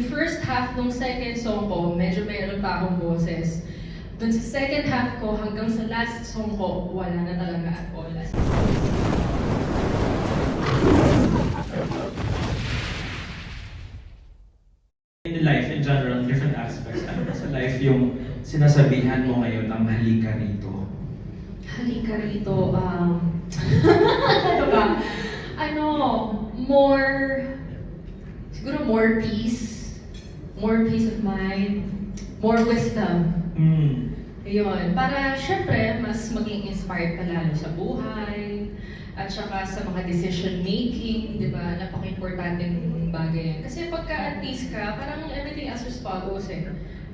First half nung second song ko, medyo mayroon pa akong boses. Dun sa second half ko, hanggang sa last song ko, wala na talaga at all. In life, in general, different aspects, ano ba sa life yung sinasabihan mo ngayon ng halika rito? Halika rito, ano ba? Ano, siguro more peace of mind, more wisdom. Yun, para syempre, mas maging inspired ka lalo sa buhay, at saka sa mga decision making, di ba? Napaka-importanting bagay yan. Kasi pagka at peace ka, parang everything else just follows eh.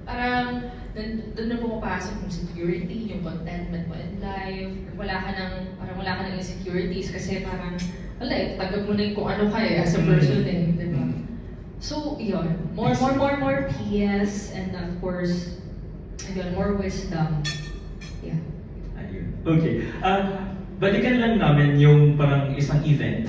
Parang doon na pumapasok yung security, yung contentment mo in life. Wala ka ng insecurities kasi parang, wala eh, tagad mo na yung kung ano ka eh, as a person eh, di ba? So, yun. More peace, and of course, again, more wisdom. Yeah. Ayun. Okay. Balikan lang namin yung parang isang event.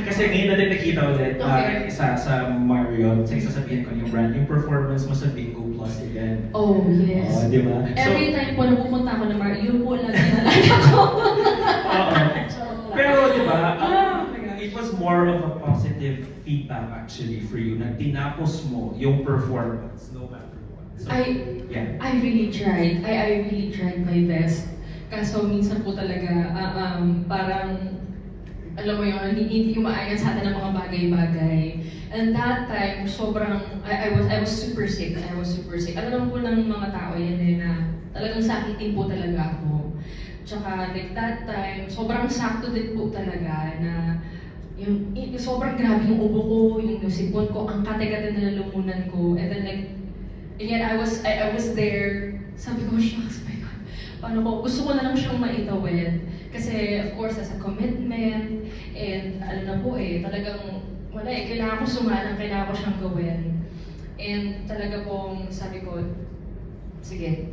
Kasi ngayon natin nakita ulit sa Marriott, sa sasabihin ko yung brand, yung performance mo sa Bingo Plus again. Oh, yes. Oh, di ba? Every time po na pupunta ako na Marriott, yun po lang nalala ko. Oo. Pero di ba, it was more of a positive feedback actually for you na tinapos mo yung performance no matter what. So, I really tried. I really tried my best. Kaso minsan po talaga, parang, alam mo yun, hindi umaayon sa atin ng mga bagay-bagay. And that time, I was super sick. Alam naman po ng mga tao yan eh, na talagang sakitin po talaga ako. Tsaka like that time, sobrang sakto din po talaga na yung sobrang grabe yung ubo ko, yung sipon ko, ang kate-kate na lumunan ko. And then like, again, I was there, sabi ko, shucks, my God, paano ko, gusto ko na lang siyang maitawid. Kasi of course, as a commitment, and ano na po eh, talagang, wala eh, kailangan ko sumalang, kailangan ko siyang gawin. And talaga pong sabi ko, sige,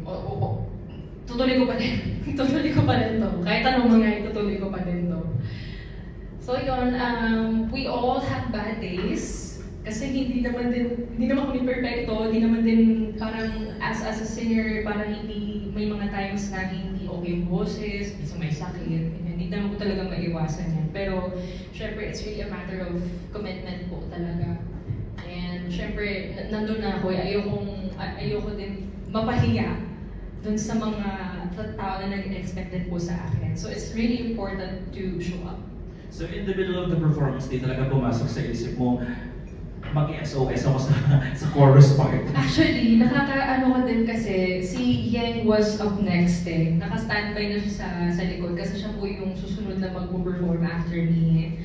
tutuloy ko pa din. Tutuloy ko pa din to. Kahit anong mangyari, tutuloy ko pa din to. So yun, we all have bad days. Kasi hindi naman kami perfecto, hindi naman din parang as a singer, parang may mga times na hindi okay yung boses, minsan may sakit, hindi naman ko talaga maiwasan yan. Pero syempre, it's really a matter of commitment po talaga. And syempre, nandun na ako, ayoko din mapahiya dun sa mga tao na nag-expected po sa akin. So it's really important to show up. So in the middle of the performance, di talaga pumasok sa isip mo, mag-SOS ako sa chorus part. Actually, nakakaano ka din kasi si Yang was up next eh. Naka-standby na siya sa likod kasi siya po yung susunod na mag-perform after me.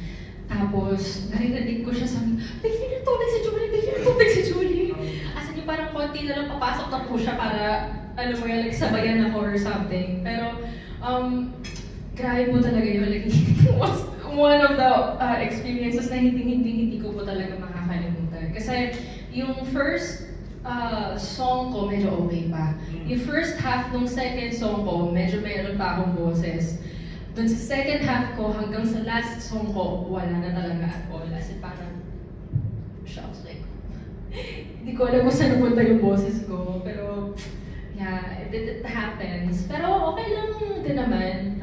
Tapos, narinig ko siya sabi, bigyan ng tubig si Julie. As in, parang konti na lang papasok na po siya para, alam mo yan, like sabayan ako or something. Pero, grabe po talaga yun. Like, it was one of the experiences na hindi ko po talaga makakalimutan. Kasi yung first song ko, medyo okay pa. Yung first half nung second song ko, medyo mayroon pa akong boses. Dun sa second half ko, hanggang sa last song ko, wala na talaga at all. As in, parang, shocks, like, hindi ko alam kung saan napunta yung boses ko. Pero, yeah, it happens. Pero okay lang din naman.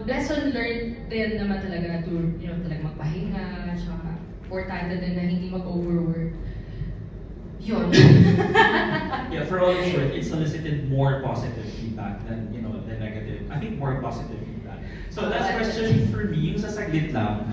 Lesson learned din naman talaga to, talaga magpahinga, tsaka importante din na hindi mag-overwork. Yun. Yeah, for all it's worth, it solicited more positive feedback than, the negative. I think more positive feedback. So last question for me, yung sa saglit lang.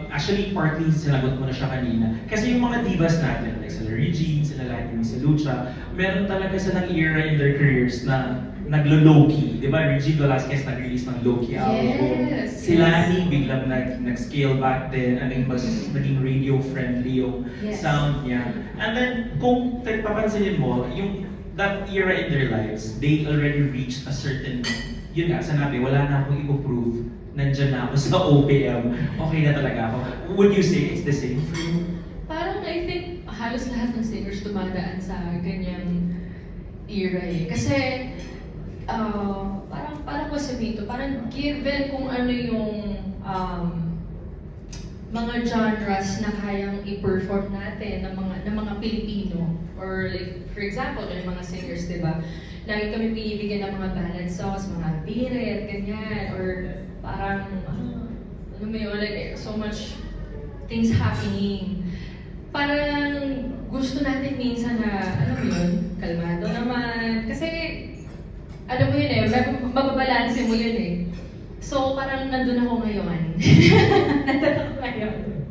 Actually, partly sinagot mo na siya kanina. Kasi yung mga divas natin, like sila Regine, sila Lightning, si Lucha, meron talaga silang era in their careers na naglo-low-key. Di ba? Regine Velasquez nag-release ng low-key album. Yes, Si Lani biglang nag-scale back din. Naging radio-friendly yung sound niya. And then, kung papansinin mo, that era in their lives, they already reached a certain, yun nga, sanabi, wala na akong i-prove. Nandyan na ako sa OPM. Okay na talaga ako. Would you say it's the same for you? Parang I think halos lahat ng singers dumadaan sa ganyang era eh. Kasi, parang ko sabihin to, parang given kung ano yung mga genres na kayang i-perform natin, ng mga ng mga Pilipino. Or like, for example, yung mga singers, di ba? Lagi kami pinibigyan ng mga ballad songs, mga birit, ganyan. Or parang, ano mo yun, like, so much things happening. Parang gusto natin minsan na, alam mo yun, kalmado naman. Kasi, alam mo yun eh, mababalansin mo yun eh. So, parang nandun ako ngayon. Nandun ako ngayon.